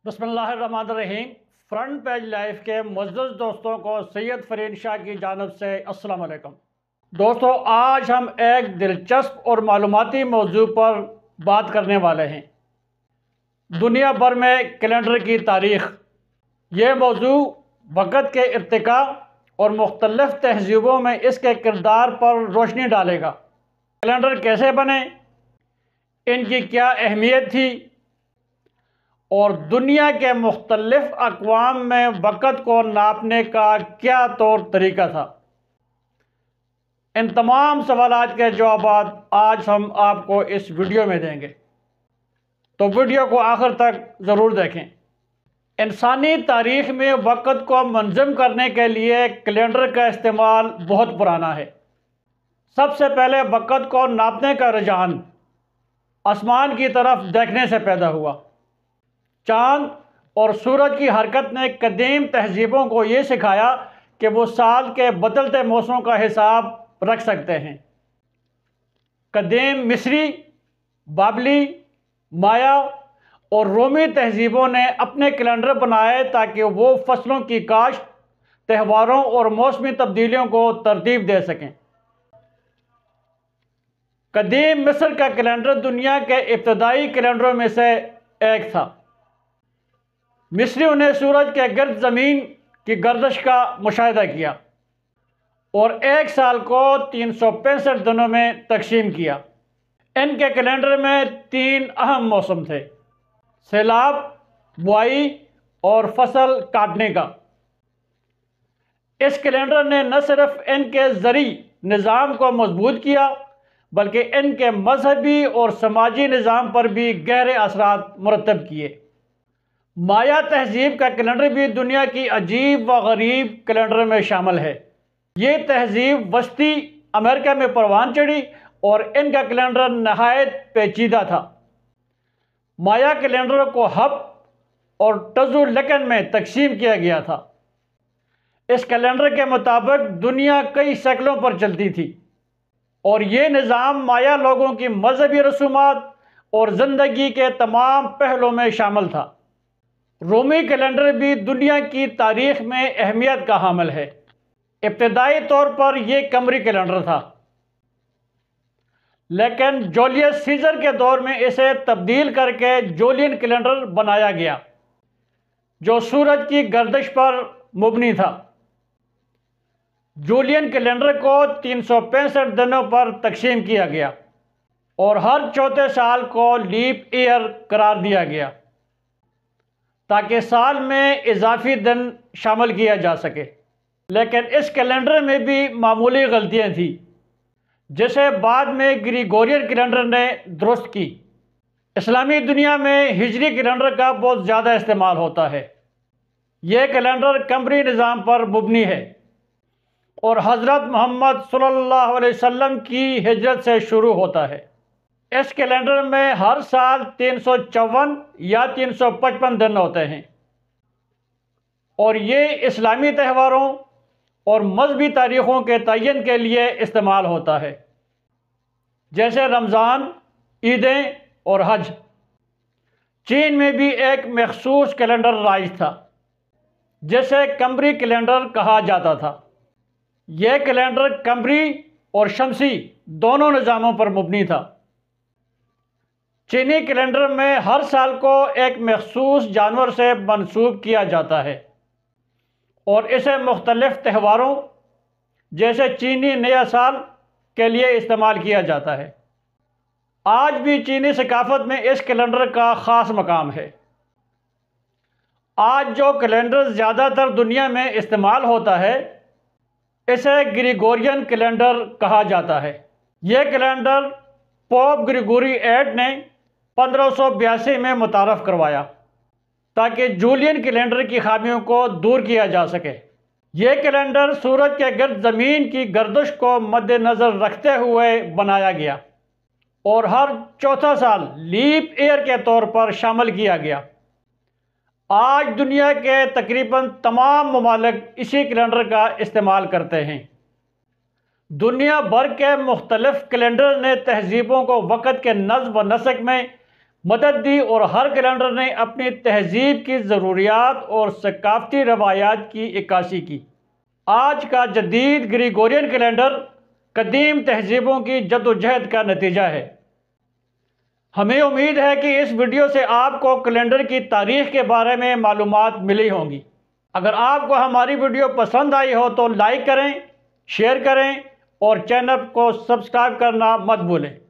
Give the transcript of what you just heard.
بسم اللہ الرحمن الرحیم۔ فرنٹ پیج لائف کے معزز دوستوں کو سید فرین شاہ کی جانب سے السلام علیکم۔ دوستو، آج ہم ایک دلچسپ اور معلوماتی موضوع پر بات کرنے والے ہیں: دنیا بھر میں کیلنڈر کی تاریخ۔ یہ موضوع وقت کے ارتقاء اور مختلف تہذیبوں میں اس کے کردار پر روشنی ڈالے گا۔ کیلنڈر کیسے بنے، ان کی کیا اہمیت تھی، اور دنیا کے مختلف اقوام میں وقت کو ناپنے کا کیا طور طریقہ تھا۔ ان تمام سوالات کے جوابات آج ہم آپ کو اس ویڈیو میں دیں گے، تو ویڈیو کو آخر تک ضرور دیکھیں۔ انسانی تاریخ میں وقت کو منظم کرنے کے لیے کیلنڈر کا استعمال بہت پرانا ہے۔ سب سے پہلے وقت کو ناپنے کا رجحان آسمان کی طرف دیکھنے سے پیدا ہوا۔ چاند اور سورج کی حرکت نے قدیم تہذیبوں کو یہ سکھایا کہ وہ سال کے بدلتے موسموں کا حساب رکھ سکتے ہیں۔ قدیم مصری، بابلی، مایا اور رومی تہذیبوں نے اپنے کیلنڈر بنائے تاکہ وہ فصلوں کی کاشت، تہواروں اور موسمی تبدیلیوں کو ترتیب دے سکیں۔ قدیم مصر کا کیلنڈر دنیا کے ابتدائی کیلنڈروں میں سے ایک تھا۔ مصریوں نے سورج کے گرد زمین کی گردش کا مشاہدہ کیا اور ایک سال کو 365 دنوں میں تقسیم کیا۔ ان کے کیلنڈر میں 3 اہم موسم تھے: سیلاب، بوائی اور فصل کاٹنے کا۔ اس کیلنڈر نے نہ صرف ان کے زرعی نظام کو مضبوط کیا بلکہ ان کے مذہبی اور سماجی نظام پر بھی گہرے اثرات مرتب کیے۔ مایا تہذیب کا کیلنڈر بھی دنیا کی عجیب و غریب کیلنڈر میں شامل ہے۔ یہ تہذیب وسطی امریکہ میں پروان چڑھی اور ان کا کیلنڈر نہایت پیچیدہ تھا۔ مایا کیلنڈر کو ہب اور ٹزو لکن میں تقسیم کیا گیا تھا۔ اس کیلنڈر کے مطابق دنیا کئی سائیکلوں پر چلتی تھی اور یہ نظام مایا لوگوں کی مذہبی رسومات اور زندگی کے تمام پہلوؤں میں شامل تھا۔ رومی کیلنڈر بھی دنیا کی تاریخ میں اہمیت کا حامل ہے۔ ابتدائی طور پر یہ قمری کیلنڈر تھا، لیکن جولیس سیزر کے دور میں اسے تبدیل کر کے جولین کیلنڈر بنایا گیا، جو سورج کی گردش پر مبنی تھا۔ جولین کیلنڈر کو 365 دنوں پر تقسیم کیا گیا اور ہر چوتھے سال کو لیپ ایئر قرار دیا گیا تاکہ سال میں اضافی دن شامل کیا جا سکے۔ لیکن اس کیلنڈر میں بھی معمولی غلطیاں تھیں، جسے بعد میں گریگورین کیلنڈر نے درست کی۔ اسلامی دنیا میں ہجری کیلنڈر کا بہت زیادہ استعمال ہوتا ہے۔ یہ کیلنڈر قمری نظام پر مبنی ہے اور حضرت محمد صلی اللہ علیہ وسلم کی ہجرت سے شروع ہوتا ہے۔ اس کیلنڈر میں ہر سال 354 یا 355 دن ہوتے ہیں اور یہ اسلامی تہواروں اور مذہبی تاریخوں کے تعین کے لیے استعمال ہوتا ہے، جیسے رمضان، عیدیں اور حج۔ چین میں بھی ایک مخصوص کیلنڈر رائج تھا جسے قمری کیلنڈر کہا جاتا تھا۔ یہ کیلنڈر قمری اور شمسی دونوں نظاموں پر مبنی تھا۔ چینی کیلنڈر میں ہر سال کو ایک مخصوص جانور سے منسوب کیا جاتا ہے اور اسے مختلف تہواروں جیسے چینی نیا سال کے لیے استعمال کیا جاتا ہے۔ آج بھی چینی ثقافت میں اس کیلنڈر کا خاص مقام ہے۔ آج جو کیلنڈر زیادہ تر دنیا میں استعمال ہوتا ہے اسے گریگورین کیلنڈر کہا جاتا ہے۔ یہ کیلنڈر پوپ گریگوری 8 نے 1582 میں متعارف کروایا تاکہ جولین کیلنڈر کی خامیوں کو دور کیا جا سکے۔ یہ کیلنڈر سورج کے گرد زمین کی گردش کو مد نظر رکھتے ہوئے بنایا گیا اور ہر چوتھا سال لیپ ایئر کے طور پر شامل کیا گیا۔ آج دنیا کے تقریباً تمام ممالک اسی کیلنڈر کا استعمال کرتے ہیں۔ دنیا بھر کے مختلف کیلنڈر نے تہذیبوں کو وقت کے نظم و نسق میں مدد دی اور ہر کیلنڈر نے اپنی تہذیب کی ضروریات اور ثقافتی روایات کی عکاسی کی۔ آج کا جدید گریگورین کیلنڈر قدیم تہذیبوں کی جدوجہد کا نتیجہ ہے۔ ہمیں امید ہے کہ اس ویڈیو سے آپ کو کیلنڈر کی تاریخ کے بارے میں معلومات ملی ہوں گی۔ اگر آپ کو ہماری ویڈیو پسند آئی ہو تو لائک کریں، شیئر کریں اور چینل کو سبسکرائب کرنا مت بھولیں۔